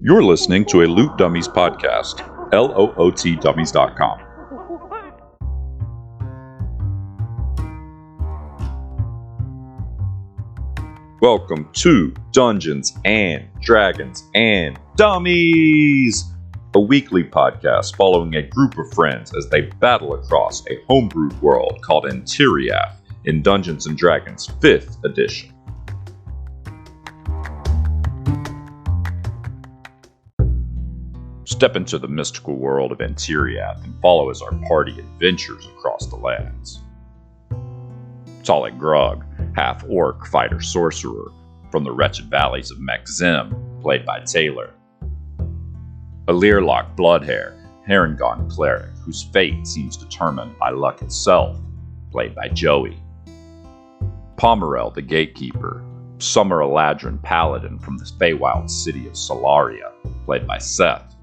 You're listening to a Loot Dummies podcast, LOOTDummies.com. Welcome to Dungeons and Dragons and Dummies, a weekly podcast following a group of friends as they battle across a homebrewed world called Antiriath in Dungeons and Dragons 5th edition. Step into the mystical world of Antiriath and follow as our party adventures across the lands. Talik Grug, half-orc fighter-sorcerer from the wretched valleys of Mek'Zim, played by Taylor. Alirlock Bloodhair, Harengon cleric, whose fate seems determined by luck itself, played by Joey. Pomerel the Gatekeeper, Summer Eladrin paladin from the Feywild city of Solaria, played by Seth.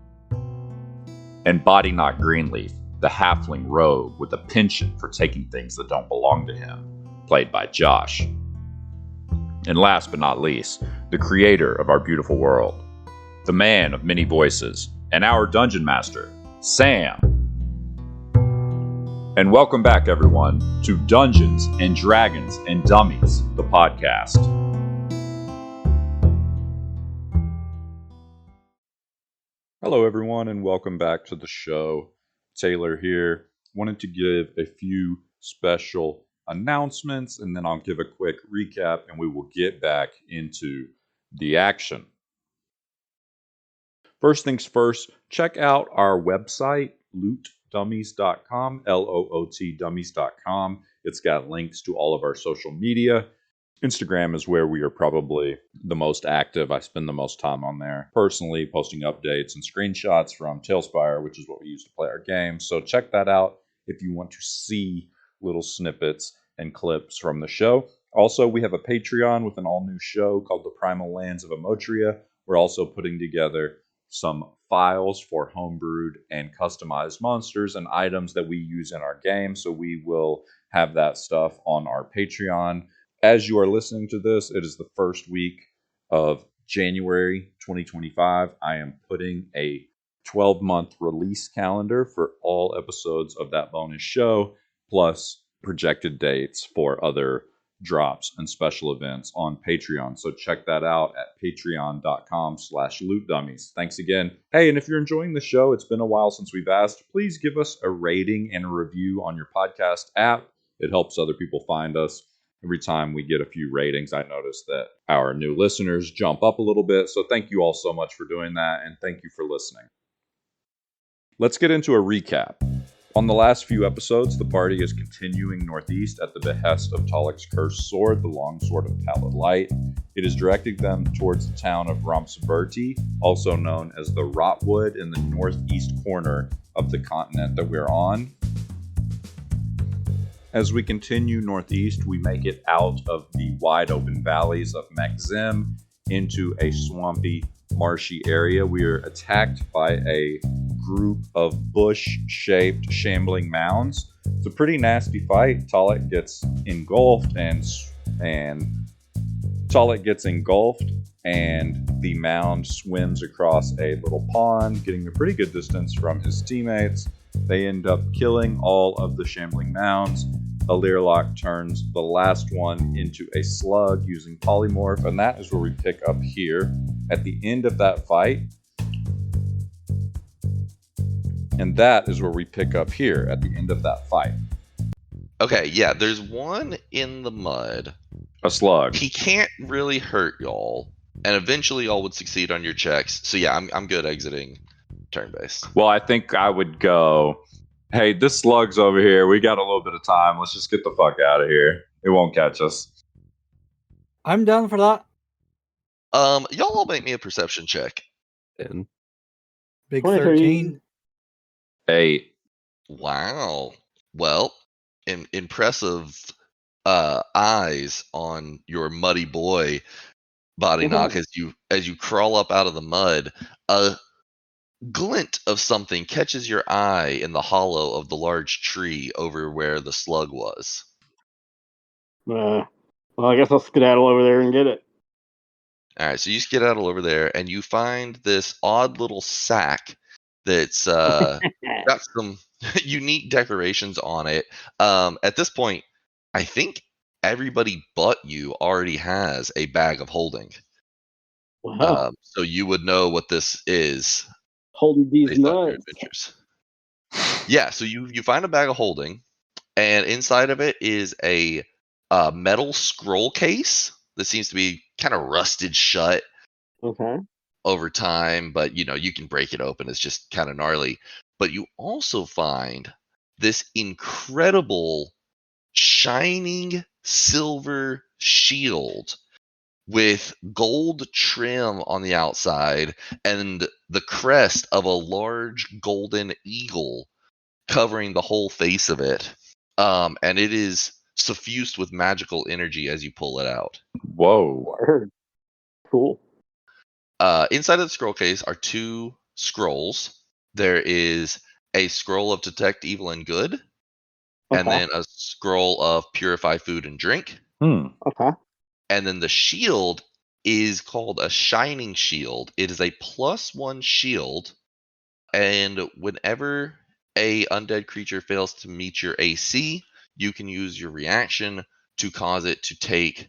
And Bodyknot Greenleaf, the halfling rogue with a penchant for taking things that don't belong to him, played by Josh. And last but not least, the creator of our beautiful world, the man of many voices, and our dungeon master, Sam. And welcome back, everyone, to Dungeons and Dragons and Dummies, the podcast. Hello, everyone, and welcome back to the show. Taylor here. Wanted to give a few special announcements, and then I'll give a quick recap, and we will get back into the action. First things first, check out our website, lootdummies.com, LOOTdummies.com. It's got links to all of our social media. Instagram is where we are probably the most active. I spend the most time on there personally, posting updates and screenshots from Tailspire, which is what we use to play our game. So check that out if you want to see little snippets and clips from the show. Also, we have a Patreon with an all-new show called The Primal Lands of Emotria. We're also putting together some files for homebrewed and customized monsters and items that we use in our game. So we will have that stuff on our Patreon. As you are listening to this, it is the first week of January 2025. I am putting a 12-month release calendar for all episodes of that bonus show, plus projected dates for other drops and special events on Patreon. So check that out at patreon.com/lootdummies. Thanks again. Hey, and if you're enjoying the show, it's been a while since we've asked, please give us a rating and a review on your podcast app. It helps other people find us. Every time we get a few ratings, I notice that our new listeners jump up a little bit. So thank you all so much for doing that, and thank you for listening. Let's get into a recap. On the last few episodes, the party is continuing northeast at the behest of Talik's cursed sword, the Longsword of Pallid Light. It is directing them towards the town of Romsberti, also known as the Rotwood, in the northeast corner of the continent that we're on. As we continue northeast, we make it out of the wide open valleys of Mek'Zim into a swampy, marshy area. We are attacked by a group of bush-shaped shambling mounds. It's a pretty nasty fight. Talik gets engulfed and the mound swims across a little pond, getting a pretty good distance from his teammates. They end up killing all of the shambling mounds. Alirlock turns the last one into a slug using polymorph, and that is where we pick up here at the end of that fight. Okay, yeah, there's one in the mud. A slug. He can't really hurt y'all, and eventually y'all would succeed on your checks. So yeah, I'm good exiting turn-based. Well, I think I would go, hey, this slug's over here. We got a little bit of time. Let's just get the fuck out of here. It won't catch us. I'm down for that. Y'all all make me a perception check. Big 13. 8. Wow. Well, impressive eyes on your muddy boy, Bodyknot, as you crawl up out of the mud. A glint of something catches your eye in the hollow of the large tree over where the slug was. Well, I guess I'll skedaddle over there and get it. All right, so you skedaddle over there, and you find this odd little sack that's got some unique decorations on it. At this point, I think everybody but you already has a bag of holding. Wow. So you would know what this is Holding these based on your nuts. adventures. Yeah, so you find a bag of holding, and inside of it is a metal scroll case that seems to be kind of rusted shut Okay. over time, but you can break it open. It's just kind of gnarly. But you also find this incredible shining silver shield with gold trim on the outside and the crest of a large golden eagle covering the whole face of it. And it is suffused with magical energy as you pull it out. Whoa. Word. Cool. Inside of the scroll case are 2 scrolls. There is a scroll of detect evil and good, and Okay. then a scroll of purify food and drink. Okay. And then the shield is called a shining shield. It is a +1 shield, and whenever a undead creature fails to meet your AC, you can use your reaction to cause it to take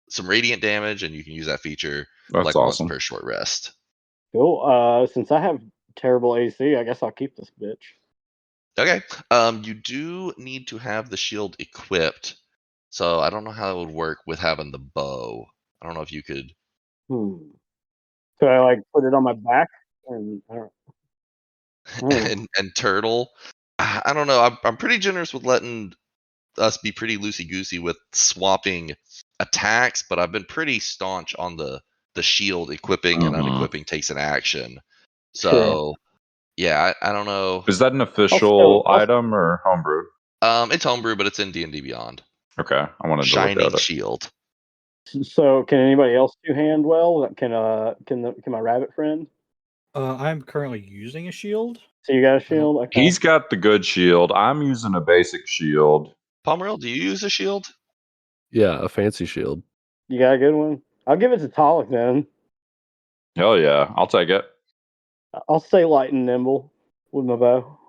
some radiant damage, and you can use that feature That's like awesome. once per short rest. Cool. Since I have terrible AC, I guess I'll keep this bitch. Okay. You do need to have the shield equipped, so I don't know how it would work with having the bow. I don't know if you could. So I like put it on my back and and turtle. I don't know. I'm pretty generous with letting us be pretty loosey goosey with swapping attacks, but I've been pretty staunch on the shield equipping and unequipping takes an action. So Sure. yeah, I don't know. Is that an official item or homebrew? It's homebrew, but it's in D&D Beyond. Okay, I wanted to look Shining at it. shield. So can anybody else do hand well? Can my rabbit friend? I'm currently using a shield. So you got a shield? Okay. He's got the good shield. I'm using a basic shield. Pomeril, do you use a shield? Yeah, a fancy shield. You got a good one? I'll give it to Talik then. Hell yeah, I'll take it. I'll stay light and nimble with my bow.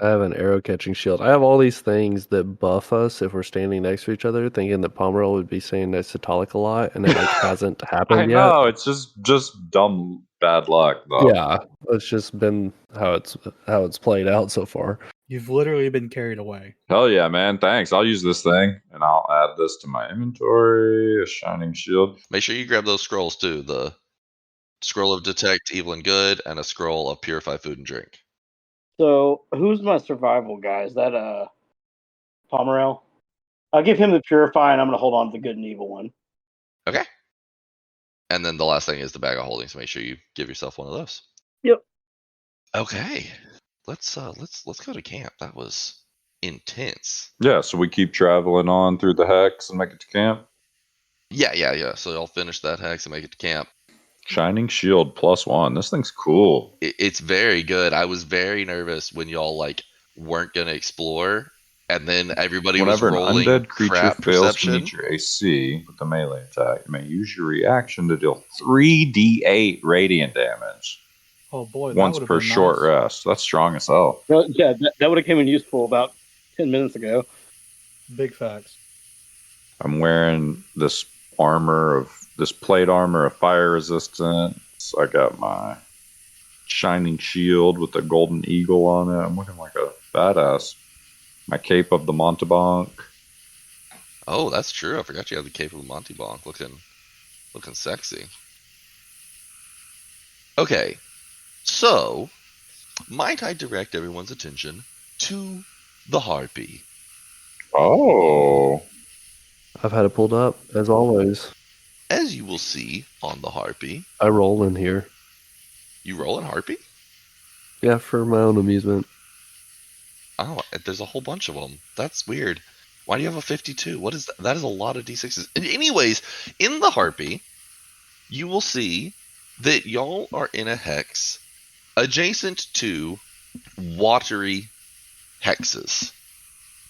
I have an arrow catching shield. I have all these things that buff us if we're standing next to each other, thinking that Pomeril would be saying next to Talik a lot, and it like hasn't happened I yet. know, it's just dumb bad luck though. Yeah, it's just been how it's played out so far. You've literally been carried away. Hell yeah, man. Thanks. I'll use this thing and I'll add this to my inventory. A shining shield. Make sure you grab those scrolls too. The scroll of detect evil and good and a scroll of purify food and drink. So who's my survival guy? Is that Pomeril? I'll give him the purify, and I'm gonna hold on to the good and evil one. Okay. And then the last thing is the bag of holding, so make sure you give yourself one of those. Yep. Okay. Let's go to camp. That was intense. Yeah, so we keep traveling on through the hex and make it to camp. Yeah. So I'll finish that hex and make it to camp. Shining shield +1. This thing's cool. It's very good. I was very nervous when y'all like weren't gonna explore, and then everybody Whenever was an rolling undead creature crap fails perception. to meet your AC with a melee attack, you may use your reaction to deal 3d8 radiant damage Oh boy, once that would per have been short nice. rest. That's strong as hell. Well, yeah, that would have come in useful about 10 minutes ago. Big facts. I'm wearing this plate armor of fire resistance. I got my shining shield with the golden eagle on it. I'm looking like a badass. My cape of the Montebank. Oh, that's true. I forgot you had the cape of Monty Bonk looking sexy. Okay, so might I direct everyone's attention to the Harpy? Oh. I've had it pulled up as always. As you will see on the Harpy, I roll in here. you roll in Harpy? Yeah, for my own amusement. Oh, there's a whole bunch of them. That's weird. Why do you have a 52? What is that? That is a lot of D6s. Anyways, in the Harpy, you will see that y'all are in a hex adjacent to watery hexes.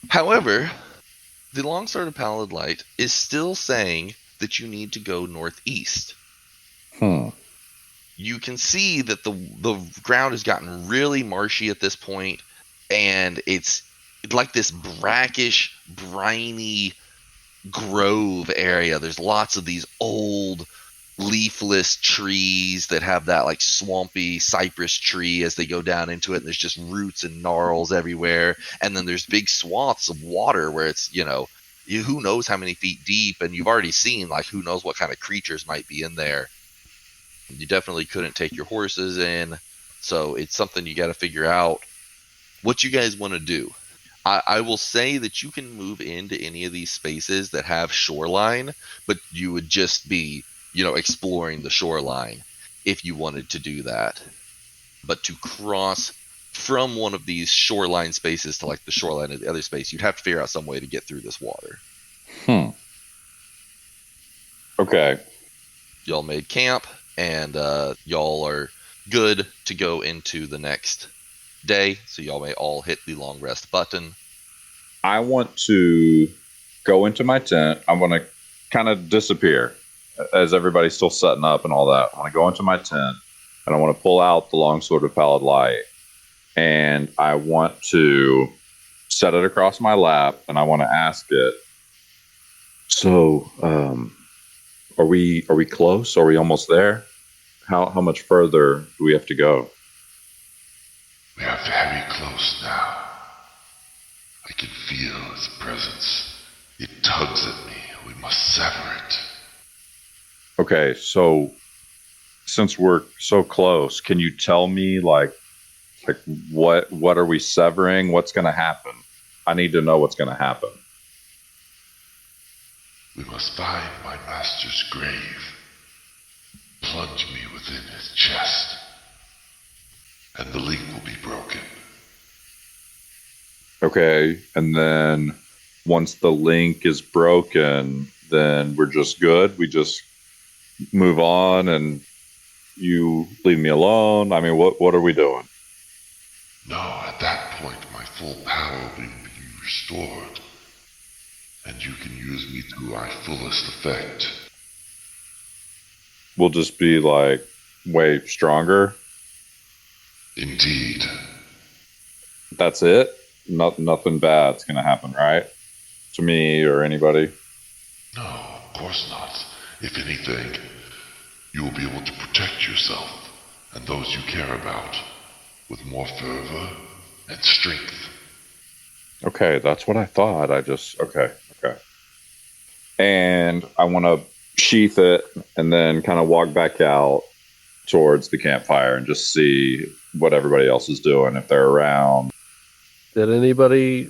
However, the Longsword of Pallid Light is still saying that you need to go northeast. You can see that the ground has gotten really marshy at this point, and it's like this brackish, briny grove area. There's lots of these old leafless trees that have that like swampy cypress tree as they go down into it, and there's just roots and gnarls everywhere. And then there's big swaths of water where it's, who knows how many feet deep, and you've already seen like who knows what kind of creatures might be in there. You definitely couldn't take your horses in, so it's something you got to figure out what you guys want to do. I will say that you can move into any of these spaces that have shoreline, but you would just be, exploring the shoreline if you wanted to do that. But to cross from one of these shoreline spaces to like the shoreline of the other space, you'd have to figure out some way to get through this water. Okay. Y'all made camp, and y'all are good to go into the next day, so y'all may all hit the long rest button. I want to go into my tent. I want to kind of disappear as everybody's still setting up and all that. I want to go into my tent, and I want to pull out the longsword of Pallid Light, and I want to set it across my lap, and I want to ask it, so are we close? Are we almost there? How much further do we have to go? We are very close now. I can feel its presence. It tugs at me. We must sever it. Okay, so since we're so close, can you tell me like what are we severing? What's going to happen? I need to know what's going to happen. We must find my master's grave. Plunge me within his chest, and the link will be broken. Okay, and then once the link is broken, then we're just good. We just move on, and you leave me alone. I mean, what are we doing? No, at that point, my full power will be restored, and you can use me to my fullest effect. We'll just be like way stronger. Indeed. That's it? Nothing bad's gonna happen, right? To me or anybody? No, of course not. If anything, you will be able to protect yourself and those you care about with more fervor and strength. Okay, that's what I thought. Okay. And I want to sheath it and then kind of walk back out towards the campfire and just see what everybody else is doing, if they're around. Did anybody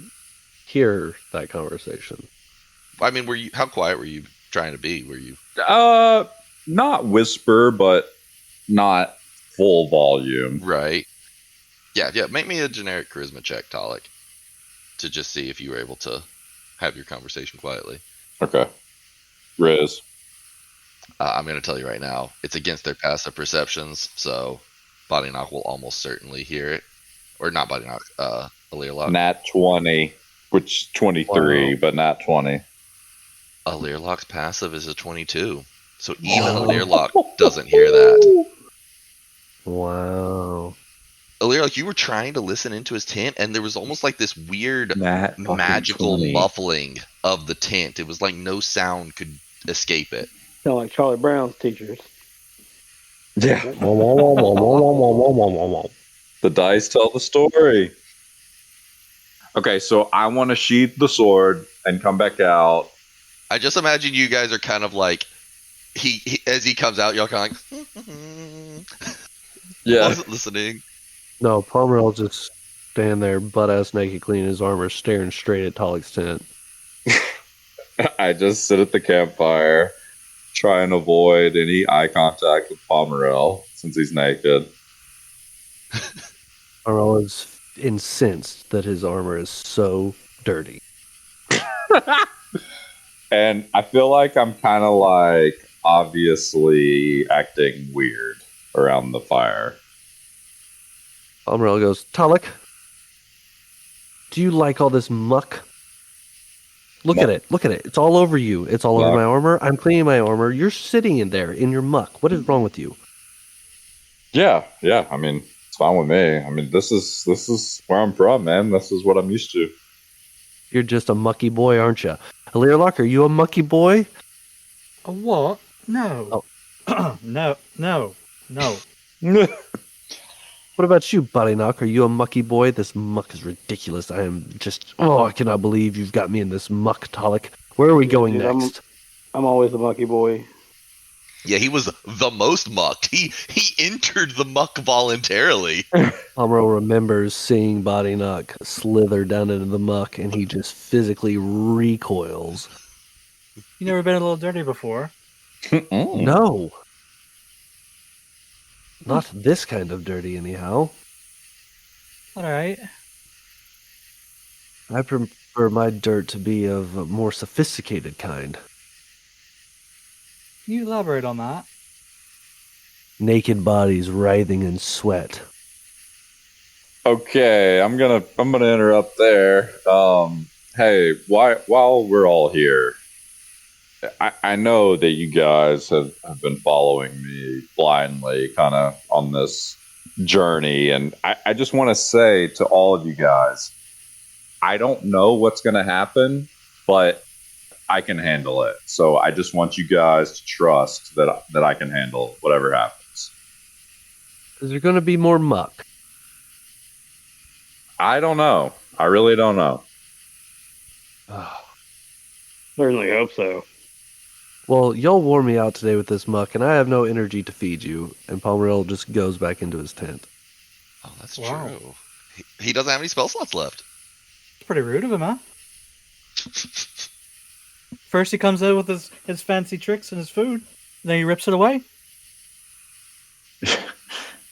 hear that conversation? I mean, how quiet were you trying to be? Were you? Not whisper, but not full volume. Right. Yeah. Make me a generic charisma check, Talik, to just see if you were able to have your conversation quietly. Okay. Riz. I'm going to tell you right now, it's against their passive perceptions, so Body Knock will almost certainly hear it. Or not Body Knock, Alirlock. Nat 20, which 23, but not 20. Alirlock's passive is a 22. So even Alirlock doesn't hear that. Wow. Alirlock, you were trying to listen into his tent, and there was almost like this weird magical 20. muffling of the tent. It was like no sound could escape it. Sound like Charlie Brown's teachers. Yeah. The dice tell the story. Okay, so I want to sheath the sword and come back out. I just imagine you guys are kind of like, he as he comes out, y'all kind of like, wasn't listening. No, Palmer'll just stand there, butt-ass naked, cleaning his armor, staring straight at Talik's tent. I just sit at the campfire, try and avoid any eye contact with Pomerel since he's naked. Palmer'll is incensed that his armor is so dirty. And I feel like I'm kind of like obviously acting weird around the fire. Palmer'll goes, Talik, do you like all this muck? Look at it. Look at it. It's all over you. It's all over Muck. my armor. I'm cleaning my armor. You're sitting in there in your muck. What is wrong with you? Yeah. I mean, it's fine with me. I mean, this is where I'm from, man. This is what I'm used to. You're just a mucky boy, aren't you? Learlock, are you a mucky boy? A what? No. No. What about you, Bodyknock? Are you a mucky boy? This muck is ridiculous. I am just... Oh, I cannot believe you've got me in this muck, Talik. Where are we going Dude, next? I'm always the monkey boy. Yeah, he was the most mucked. He entered the muck voluntarily. Pomerol remembers seeing Bodyknock slither down into the muck, and he just physically recoils. You never been a little dirty before? Mm. No. Not this kind of dirty, anyhow. All right. I prefer my dirt to be of a more sophisticated kind. Can you elaborate on that? Naked bodies writhing in sweat. Okay, I'm gonna interrupt there. Hey, while we're all here, I know that you guys have been following me blindly, kind of on this journey, and I just want to say to all of you guys, I don't know what's gonna happen, but I can handle it. So I just want you guys to trust that I can handle whatever happens. Is there going to be more muck? I don't know. I really don't know. Certainly hope so. Well, y'all wore me out today with this muck, and I have no energy to feed you. And Pomerol just goes back into his tent. Oh, that's Wow. true. He doesn't have any spell slots left. It's pretty rude of him, huh? First he comes out with his fancy tricks and his food, then he rips it away.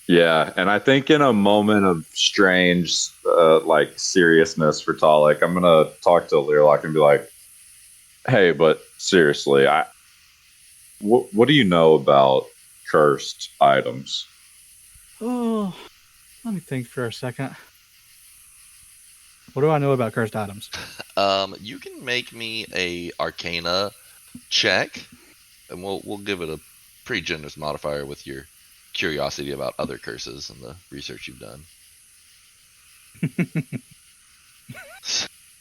Yeah, and I think in a moment of strange, like seriousness for Talik, I'm gonna talk to Learlock and be like, "Hey, but seriously, what do you know about cursed items?" Oh, let me think for a second. What do I know about cursed items? You can make me a Arcana check, and we'll give it a pretty generous modifier with your curiosity about other curses and the research you've done.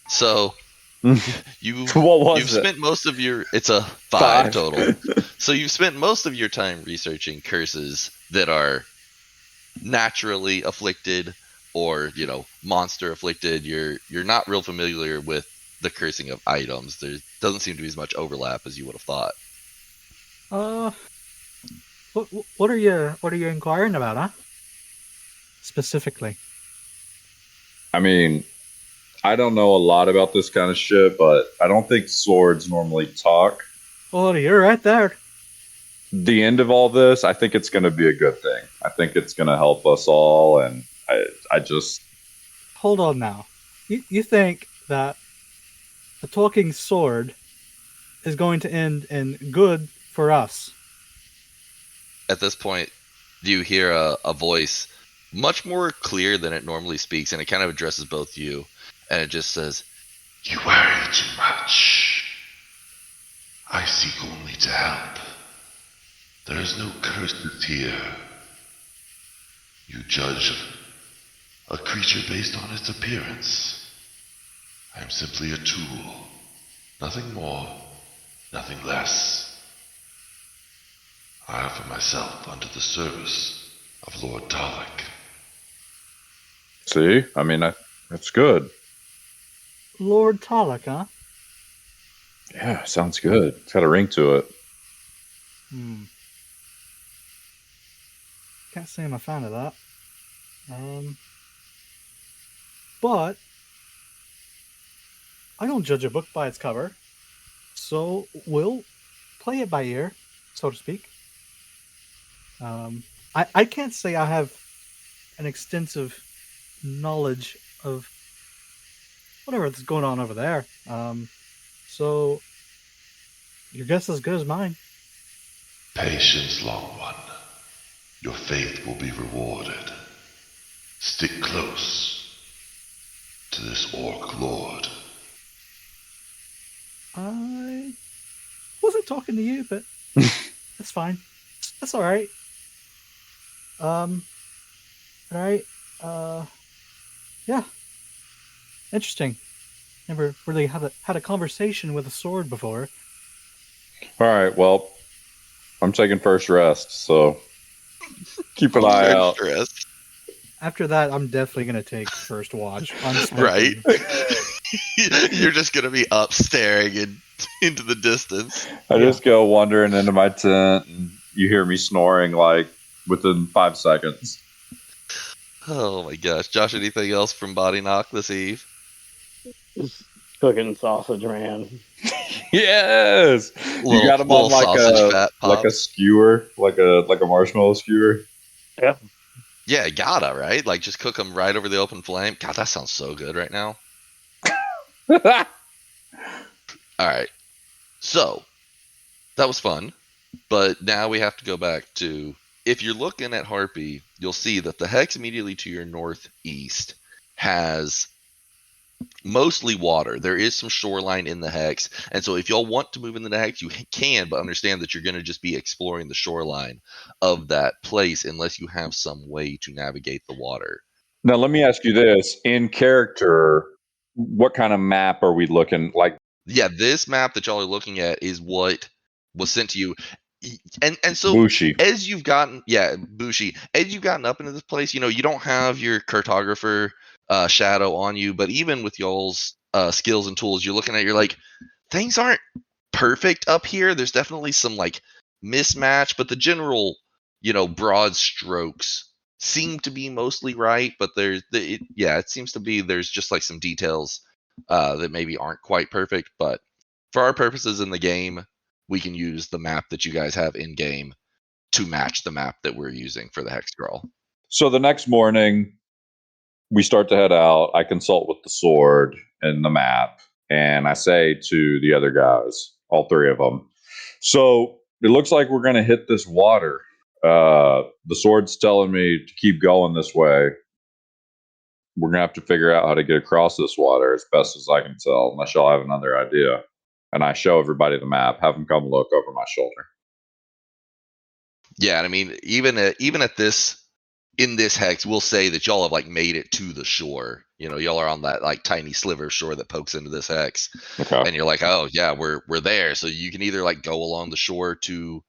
So you What was you've it? spent most of your it's a 5 total. So you've spent most of your time researching curses that are naturally afflicted or, monster afflicted. You're not real familiar with the cursing of items. There doesn't seem to be as much overlap as you would have thought. What are you inquiring about, huh? Specifically. I mean, I don't know a lot about this kind of shit, but I don't think swords normally talk. Oh, you're right there. The end of all this, I think it's going to be a good thing. I think it's going to help us all, and I just... Hold on now. You think that a talking sword is going to end in good for us? At this point, you hear a voice much more clear than it normally speaks, and it kind of addresses both you, and it just says, You worry too much. I seek only to help. There is no curses here. You judge a creature based on its appearance. I am simply a tool. Nothing more, nothing less. I offer myself under the service of Lord Talik. See? I mean, that's good. Lord Talik, huh? Yeah, sounds good. It's got a ring to it. Can't say I'm a fan of that. But I don't judge a book by its cover, so we'll play it by ear, so to speak. I can't say I have an extensive knowledge of whatever's going on over there. So your guess is as good as mine. Patience, long one. Your faith will be rewarded. Stick close to this orc lord. I wasn't talking to you, but that's fine. That's all right. All right. Yeah. Interesting. Never really had a conversation with a sword before. All right, well, I'm taking first rest, so keep an eye out. Stress. After that, I'm definitely gonna take first watch. Right? Unspoken. You're just gonna be up staring into the distance. I just go wandering into my tent, and you hear me snoring like within 5 seconds. Oh my gosh. Josh, anything else from Body Knock this eve? Just cooking sausage, man. Yes, you got them on like fat a skewer, like a marshmallow skewer. Yeah, gotta, right? Like, just cook them right over the open flame. God, that sounds so good right now. All right. So, that was fun. But now we have to go back to, if you're looking at Harpy, you'll see that the hex immediately to your northeast has mostly water. There is some shoreline in the hex. And so if y'all want to move into the hex, you can, but understand that you're going to just be exploring the shoreline of that place unless you have some way to navigate the water. Now, let me ask you this. In character, what kind of map are we looking like? Yeah, this map that y'all are looking at is what was sent to you. And so Bushi. as you've gotten Bushi, as you've gotten up into this place, you don't have your cartographer shadow on you, but even with y'all's skills and tools, you're looking at, you're like, things aren't perfect up here. There's definitely some like mismatch, but the general, broad strokes seem to be mostly right. But it seems to be there's just like some details that maybe aren't quite perfect. But for our purposes in the game, we can use the map that you guys have in game to match the map that we're using for the hex scroll. So the next morning, we start to head out. I consult with the sword and the map, and I say to the other guys, all three of them, so it looks like we're going to hit this water. The sword's telling me to keep going this way. We're going to have to figure out how to get across this water as best as I can tell, unless y'all have another idea. And I show everybody the map, have them come look over my shoulder. Yeah, and I mean, even at this, in this hex, we'll say that y'all have like made it to the shore. Y'all are on that like tiny sliver of shore that pokes into this hex. Okay. And you're like, oh yeah, we're there. So you can either like go along the shore to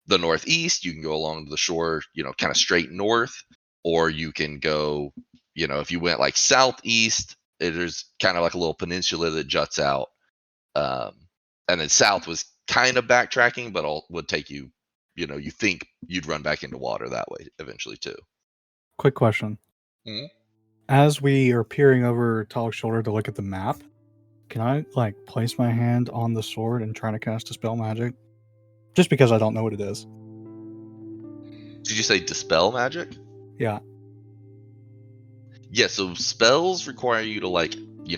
the northeast, you can go along the shore, kind of straight north, or you can go, if you went like southeast, there's kind of like a little peninsula that juts out. And then south was kind of backtracking, but would take you, you think you'd run back into water that way eventually too. Quick question. Mhm. As we are peering over Talik's shoulder to look at the map, can I like place my hand on the sword and try to cast Dispel Magic? Just because I don't know what it is. Did you say Dispel Magic? Yeah. Yeah, so spells require you to like,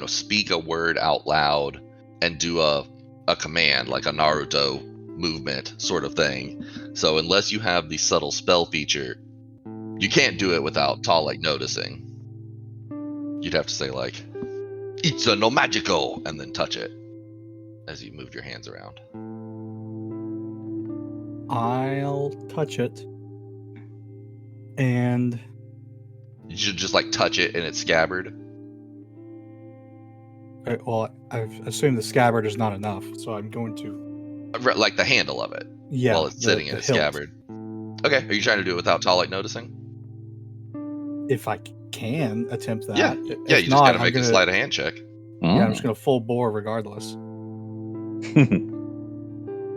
speak a word out loud and do a command, like a Naruto movement sort of thing. So unless you have the subtle spell feature, you can't do it without Talik noticing. You'd have to say like, "Itza no magico," and then touch it as you move your hands around. I'll touch it. And You should just like touch it and it's scabbard. well, I've assumed the scabbard is not enough, so I'm going to Like the handle of it. yeah, while it's sitting in a hilt. scabbard. Okay, are you trying to do it without Talik noticing? If I can attempt that. Yeah, If yeah, you just not, gotta I'm make a gonna- sleight of hand check. Yeah, I'm just gonna full bore regardless.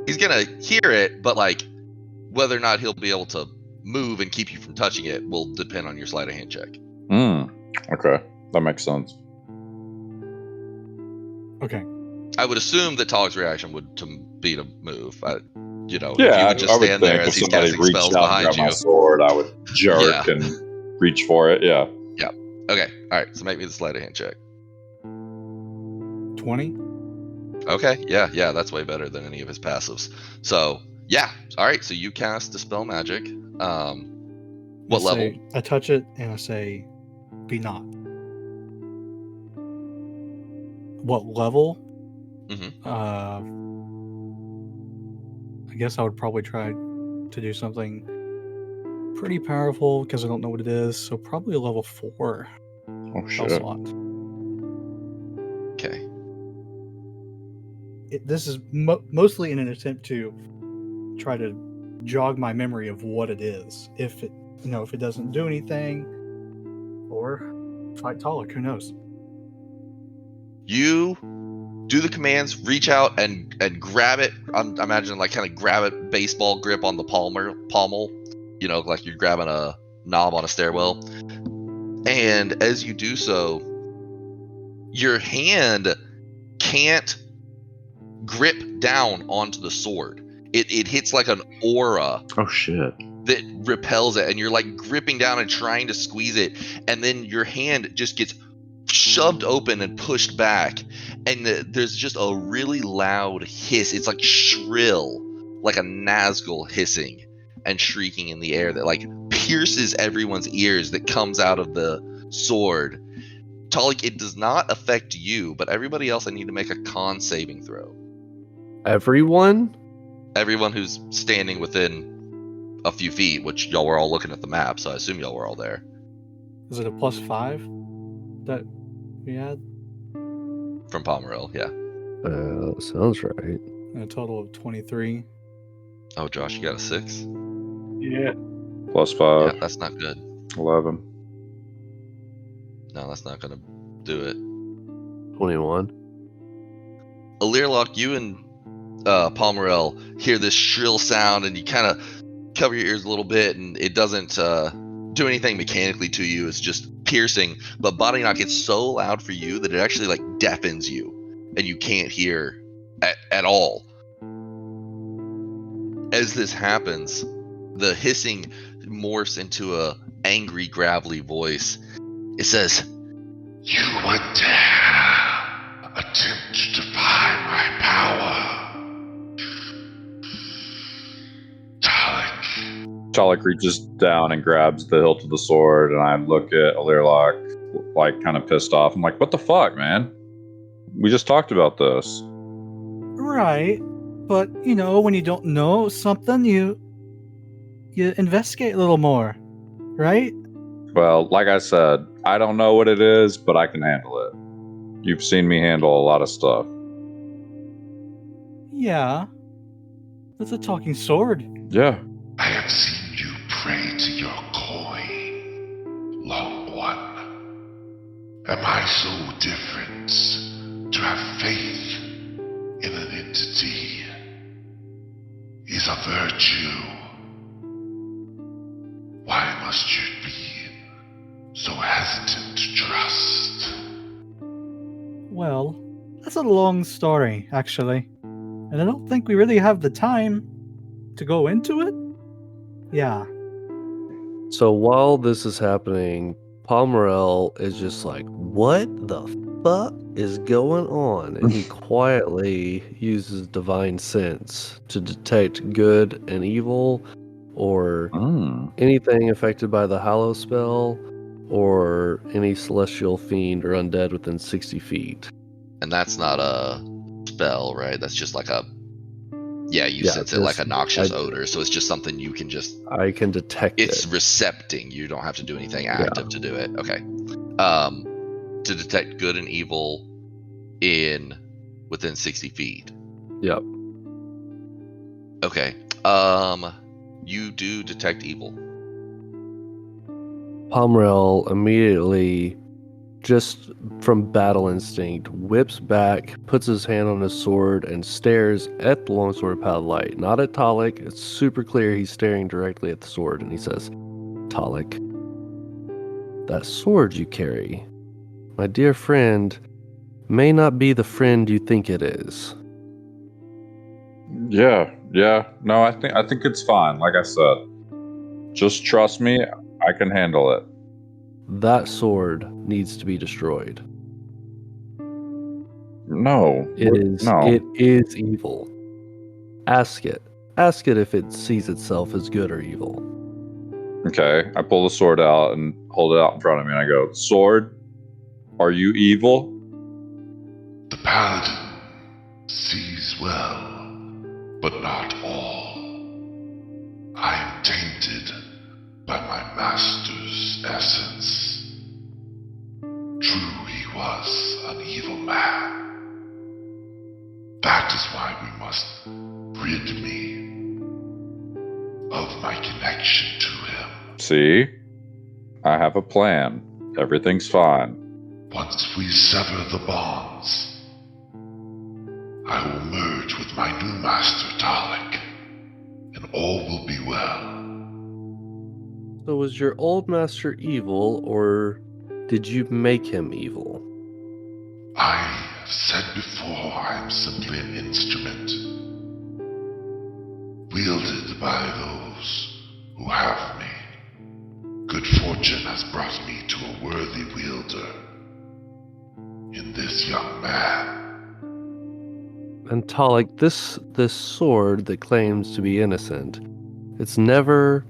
He's gonna hear it, but like whether or not he'll be able to move and keep you from touching it will depend on your sleight of hand check. Okay, that makes sense. Okay. I would assume that Talik's reaction would be to move. If you would just I would stand there think as if he's somebody casting reached spells out and behind grabbed you. my sword, I would jerk Yeah. and reach for it. Yeah. Okay, all right. So make me the sleight of hand check. 20? Okay, yeah, that's way better than any of his passives. So yeah, all right. So you cast Dispel Magic. What level? I touch it and I say, "Be not." What level? I guess I would probably try to do something pretty powerful because I don't know what it is. So probably a level 4 Oh spell shit. slot. Okay. This is mostly in an attempt to try to jog my memory of what it is. If it doesn't do anything, or fight Talik, who knows? You do the commands, reach out and grab it. I'm imagining like kind of grab it, baseball grip on the pommel, like you're grabbing a knob on a stairwell. And as you do so, your hand can't grip down onto the sword. It hits like an aura Oh shit. that repels it, and you're like gripping down and trying to squeeze it, and then your hand just gets shoved open and pushed back, and there's just a really loud hiss. It's like shrill, like a Nazgul hissing and shrieking in the air that like pierces everyone's ears, that comes out of the sword. Talik, it does not affect you, but everybody else, I need to make a con saving throw. Everyone? Everyone who's standing within a few feet, which y'all were all looking at the map, so I assume y'all were all there. Is it a +5 that we had? From Pomeril, yeah. Sounds right. And a total of 23. Oh, Josh, you got a 6? Yeah. +5. Yeah, that's not good. 11. No, that's not gonna do it. 21. Alirlock, you and Pomeril hear this shrill sound, and you kind of cover your ears a little bit, and it doesn't do anything mechanically to you. It's just piercing. But Bodyknock gets so loud for you that it actually like deafens you, and you can't hear at all. As this happens, the hissing morphs into a angry, gravelly voice. It says, You would dare attempt to defy my power. Talik, Talik reaches down and grabs the hilt of the sword, and I look at Alirlock, like kind of pissed off. I'm like, what the fuck, man? We just talked about this. Right. But, when you don't know something, you investigate a little more, right? Well, like I said, I don't know what it is, but I can handle it. You've seen me handle a lot of stuff. Yeah. That's a talking sword. Yeah. I have seen you pray to your coin, Long One. Am I so different to have faith in an entity is a virtue? Why must you be so hesitant to trust? Well, that's a long story, actually. And I don't think we really have the time to go into it. Yeah. So while this is happening, Pomeril is just like, what the fuck is going on? And he quietly uses divine sense to detect good and evil, or anything affected by the Hallow spell, or any celestial fiend or undead within 60 feet. and that's not a spell, right? That's just like you sense it like a noxious odor, so it's just something you can just... I can detect it's it. recepting. You don't have to do anything active to do it. Okay. To detect good and evil within 60 feet. Yep. Okay. You do detect evil. Pomeril immediately, just from battle instinct, whips back, puts his hand on his sword, and stares at the longsword pad light, not at Talik. It's super clear he's staring directly at the sword, and he says, Talik, that sword you carry, my dear friend, may not be the friend you think it is. Yeah. No, I think it's fine. Like I said, just trust me. I can handle it. That sword needs to be destroyed. No. It is evil. Ask it. Ask it if it sees itself as good or evil. Okay. I pull the sword out and hold it out in front of me, and I go, Sword, are you evil? The paladin sees well, but not all. I am tainted by my master's essence. True, he was an evil man. That is why we must rid me of my connection to him. See? I have a plan. Everything's fine. Once we sever the bonds, I will merge with my new master, Dalek, and all will be well. So was your old master evil, or did you make him evil? I have said before I am simply an instrument, wielded by those who have me. Good fortune has brought me to a worthy wielder in this young man. And Talik, this sword that claims to be innocent, it's never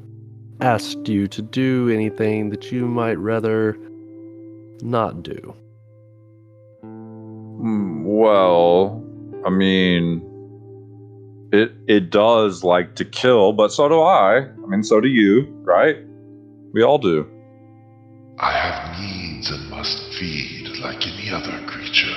asked you to do anything that you might rather not do. Well, I mean, it does like to kill, but so do I. I mean, so do you, right? We all do. I have needs and must feed like any other creature.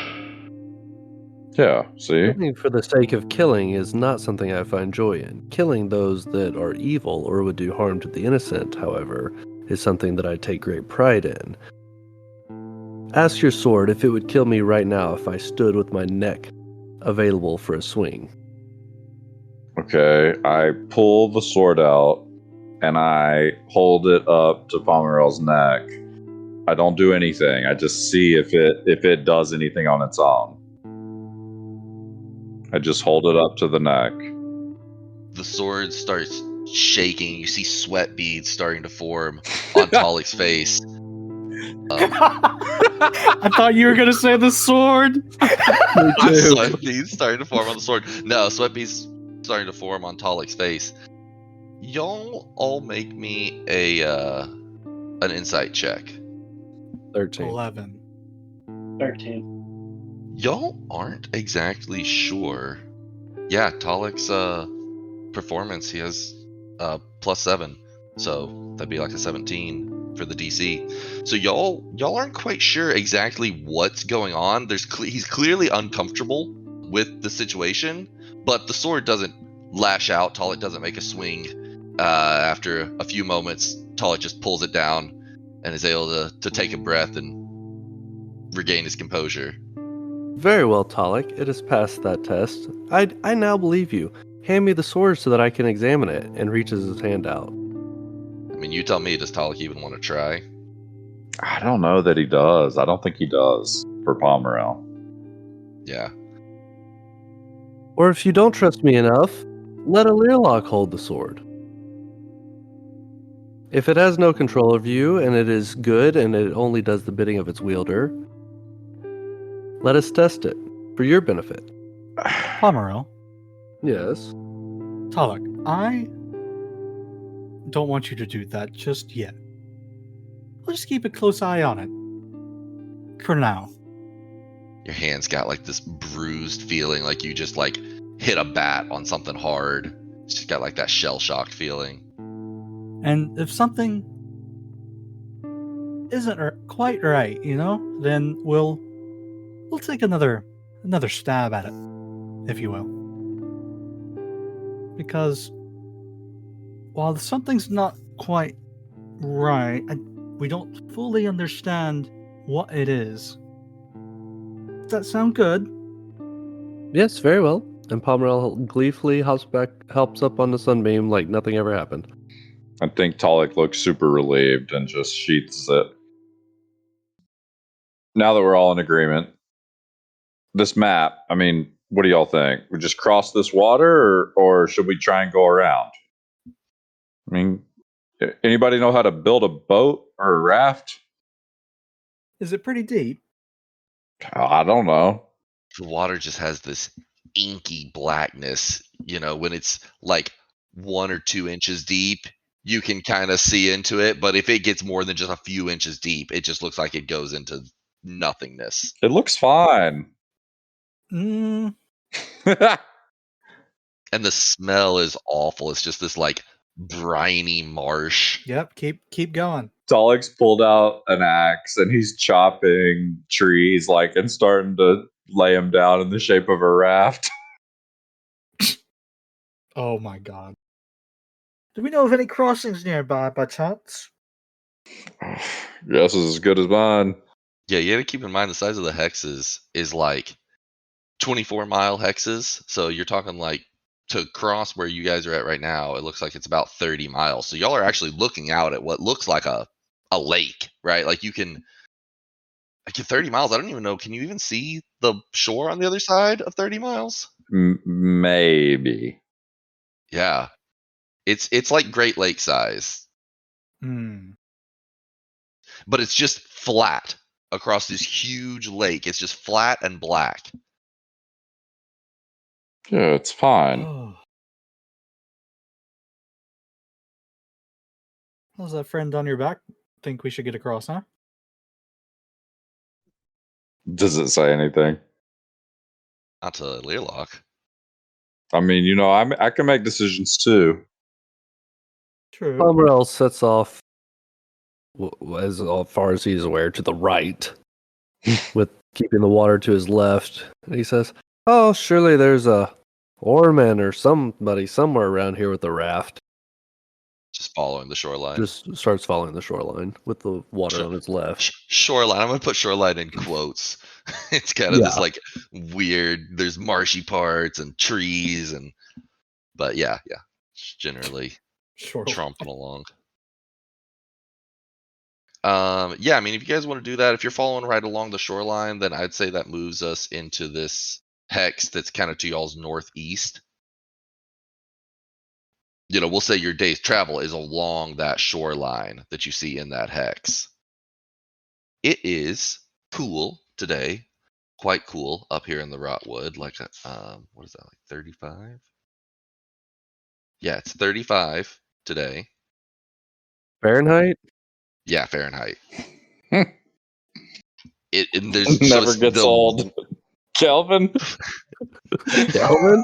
Yeah, see? Killing for the sake of killing is not something I find joy in. Killing those that are evil or would do harm to the innocent, however, is something that I take great pride in. Ask your sword if it would kill me right now if I stood with my neck available for a swing. Okay, I pull the sword out and I hold it up to Pomerel's neck. I don't do anything. I just see if it does anything on its own. I just hold it up to the neck. The sword starts shaking. You see sweat beads starting to form on Talik's face. I thought you were gonna say the sword. Sweat beads starting to form on the sword. No, sweat beads starting to form on Talik's face. Y'all all make me an insight check. 13. 11. 13. Y'all aren't exactly sure. Yeah, Talik's performance, he has +7, so that'd be like a 17 for the DC. So y'all aren't quite sure exactly what's going on. He's clearly uncomfortable with the situation, but the sword doesn't lash out. Talik doesn't make a swing. After a few moments, Talik just pulls it down and is able to take a breath and regain his composure. Very well, Talik. It has passed that test. I now believe you. Hand me the sword so that I can examine it, and reaches his hand out. I mean, you tell me, does Talik even want to try? I don't know that he does. I don't think he does for Pomerel. Yeah. Or if you don't trust me enough, let a Learlock hold the sword. If it has no control over you, and it is good, and it only does the bidding of its wielder, let us test it, for your benefit. Pomerel, Yes. Talik, I don't want you to do that just yet. We'll just keep a close eye on it. For now. Your hand's got like this bruised feeling, like you just like hit a bat on something hard. It's just got like that shell-shocked feeling. And if something isn't quite right, then we'll take another stab at it, if you will. Because while something's not quite right, we don't fully understand what it is. Does that sound good? Yes, very well. And Pomerel gleefully helps up on the sunbeam like nothing ever happened. I think Talik looks super relieved and just sheaths it. Now that we're all in agreement, this map, I mean, what do y'all think? We just cross this water, or should we try and go around? I mean, anybody know how to build a boat or a raft? Is it pretty deep? I don't know. The water just has this inky blackness. When it's like 1 or 2 inches deep, you can kind of see into it. But if it gets more than just a few inches deep, it just looks like it goes into nothingness. It looks fine. And the smell is awful. It's just this like briny marsh. Yep. Keep going. Dalek's pulled out an axe and he's chopping trees, like, and starting to lay them down in the shape of a raft. Oh my god. Do we know of any crossings nearby by chance? Guess is as good as mine. Yeah, you got to keep in mind the size of the hexes is like 24-mile hexes. So you're talking like to cross where you guys are at right now, it looks like it's about 30 miles. So y'all are actually looking out at what looks like a lake, right? Like you can, like 30 miles, I don't even know. Can you even see the shore on the other side of 30 miles? Maybe. Yeah. It's like Great Lake size, Hmm. but it's just flat across this huge lake. It's just flat and black. Yeah, it's fine. Oh. How's that friend on your back think we should get across, huh? Does it say anything? Not to Learlock. I mean, you know, I can make decisions too. True. Pomerel sets off, as far as he's aware, to the right, with keeping the water to his left. And he says, "Oh, surely there's a oarman or somebody somewhere around here with a raft." Just following the shoreline. Just starts following the shoreline with the water on his left. Shoreline. I'm going to put shoreline in quotes. It's kind of this Yeah. like weird, there's marshy parts and trees but yeah. Generally Sure. tromping along. Yeah, I mean, if you guys want to do that, if you're following right along the shoreline, then I'd say that moves us into this hex that's kind of to y'all's northeast. You know, we'll say your day's travel is along that shoreline that you see in that hex. It is cool today, quite cool up here in the Rotwood. Like, what is that, like 35? Yeah, it's 35 today. Fahrenheit? Yeah, Fahrenheit. There's Never gets old. Kelvin? Kelvin?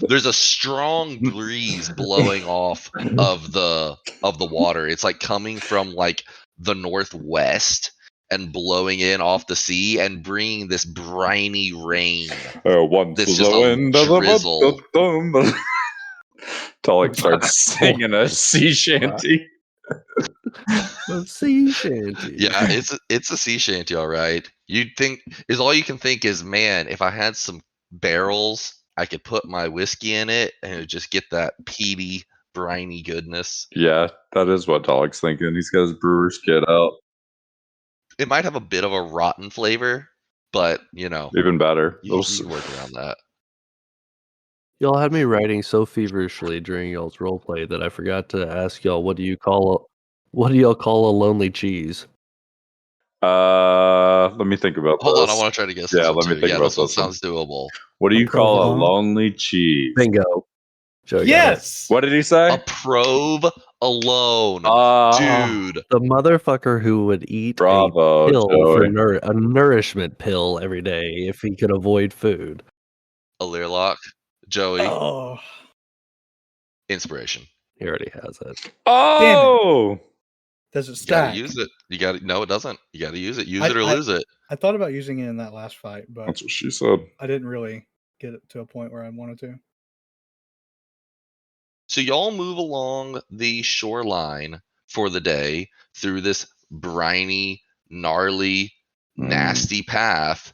There's a strong breeze blowing off of the water. It's like coming from like the northwest and blowing in off the sea and bringing this briny rain. Once This was just the a wind of the drizzle. Dalek starts singing a sea shanty. A sea shanty. Yeah, it's a sea shanty, all right. You'd think is all you can think is, man, if I had some barrels, I could put my whiskey in it and it would just get that peaty, briny goodness. Yeah, that is what Dalek's thinking. He's got his brewer's kit out. It might have a bit of a rotten flavor, but you know, Even better. you can work around that. Y'all had me writing so feverishly during y'all's roleplay that I forgot to ask y'all what do y'all call a lonely cheese? Let me think about Hold this. on, I want to try to guess. Yeah, this one let me too. think Yeah, about this one this one. sounds doable. What do you call a provolone? lonely cheese? Bingo. Joe got it. Yes. What did he say? A probe alone, dude. The motherfucker who would eat Bravo, a pill for Joey. a nourishment pill every day if he could avoid food. A Learlock, Joey, Oh. inspiration. He already has it. Oh! Does it You stack? gotta use it. You gotta. No, it doesn't. You gotta use it. Use I- it or I- lose it. I thought about using it in that last fight, but That's what she said. I didn't really get it to a point where I wanted to. So y'all move along the shoreline for the day through this briny, gnarly, nasty path,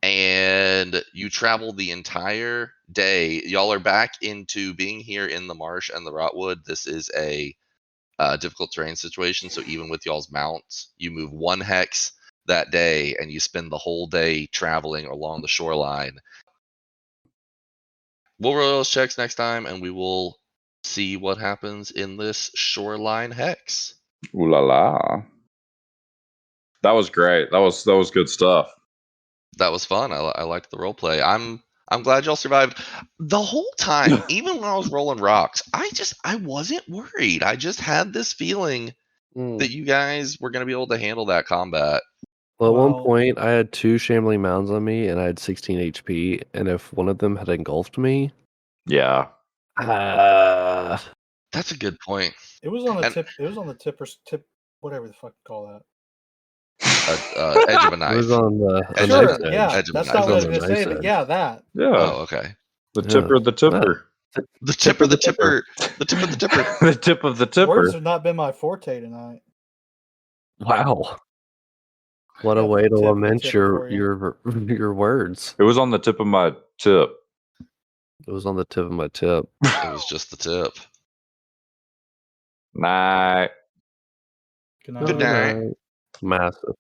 and you travel the entire day. Y'all are back into being here in the marsh and the Rotwood. This is a difficult terrain situation, so even with y'all's mounts, you move one hex that day, and you spend the whole day traveling along the shoreline. We'll roll those checks next time, and we will see what happens in this shoreline hex. Ooh la la. That was great. That was good stuff. That was fun. I liked the role play. I'm glad y'all survived the whole time. Even when I was rolling rocks, I wasn't worried. I just had this feeling that you guys were going to be able to handle that combat. Well, at one Well- point, I had 2 shambling mounds on me, and I had 16 HP. And if one of them had engulfed me, Yeah. That's a good point. It was on the And- tip. It was on the tip, whatever the fuck you call that. Edge of a it knife. was on the Edge Sure, of a- yeah, edge of a that's knife. not what I was On gonna the say, nice but edge. yeah, that. Yeah. Oh, okay. The Yeah. tipper, the tipper. The tip of the tipper. The tip of the tipper. The tip of the tipper. Words have not been my forte tonight. Wow. What a Yeah, way to tip- lament tip your for you. your words. It was on the tip of my tip. It was on the tip of my tip. It was just the tip. Night. Good Good night. night. Massive.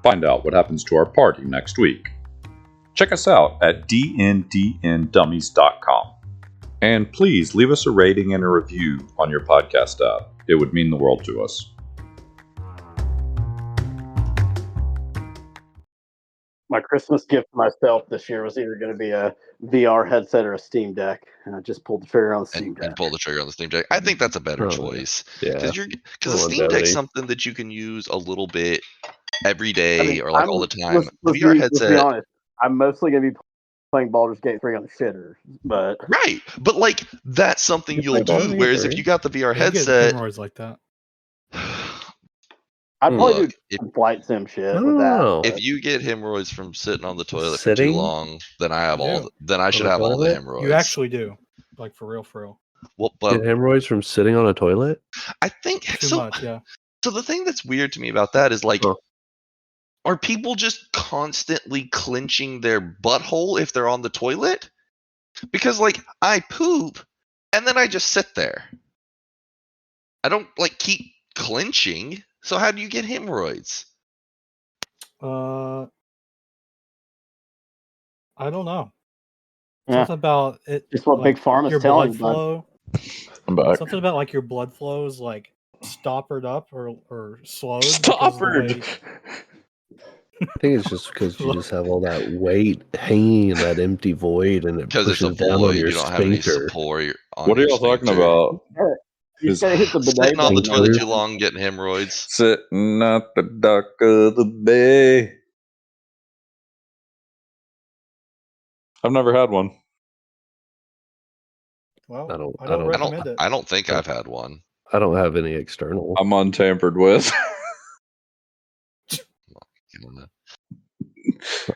Find out what happens to our party next week. Check us out at dndndummies.com. And please leave us a rating and a review on your podcast app. It would mean the world to us. My Christmas gift to myself this year was either going to be a VR headset or a Steam Deck, and I just pulled the trigger on the Steam And Deck. pull the trigger on the Steam Deck. I think that's a better Oh, choice. Yeah. Because the Steam Longevity. Deck's something that you can use a little bit every day I mean, or like I'm- all the time. Let's The be VR headset, honest. I'm mostly going to be playing Baldur's Gate 3 on the shitter, but right? But like that's something You you'll play Baldur's do. Gate Whereas 3? if you got the VR You get headset, hemorrhoids like that. I'd probably look, do some flight sim shit I with don't that. know. if you get hemorrhoids from sitting on the toilet for Sitting? too long, then I have You all. do. Then I should the have all the toilet? hemorrhoids. You actually do, like for real, for real. Well, Get but hemorrhoids from sitting on a toilet? I think Too so. much, yeah. So the thing that's weird to me about that is like, Huh. are people just constantly clenching their butthole if they're on the toilet? Because like I poop and then I just sit there. I don't like keep clenching. So how do you get hemorrhoids? I don't know. Yeah. Something about it. It's what like, Big Pharma's your telling blood you, bud. flow. I'm back. Something about like your blood flow is like stoppered up or slowed. because of the Stoppered. way- I think it's just because you just have all that weight hanging in that empty void and it Because it's a pushes down on void, your you don't have any sphincter. support. On What are your y'all talking sphincter. about? You Is gotta hit the bidet Sitting on the button. toilet Sphincter. too long, getting hemorrhoids. Sitting at the dock of the bay. I've never had one. Well, I don't- I I don't don't- recommend it. I don't think I've had one. I don't have any external. I'm untampered with.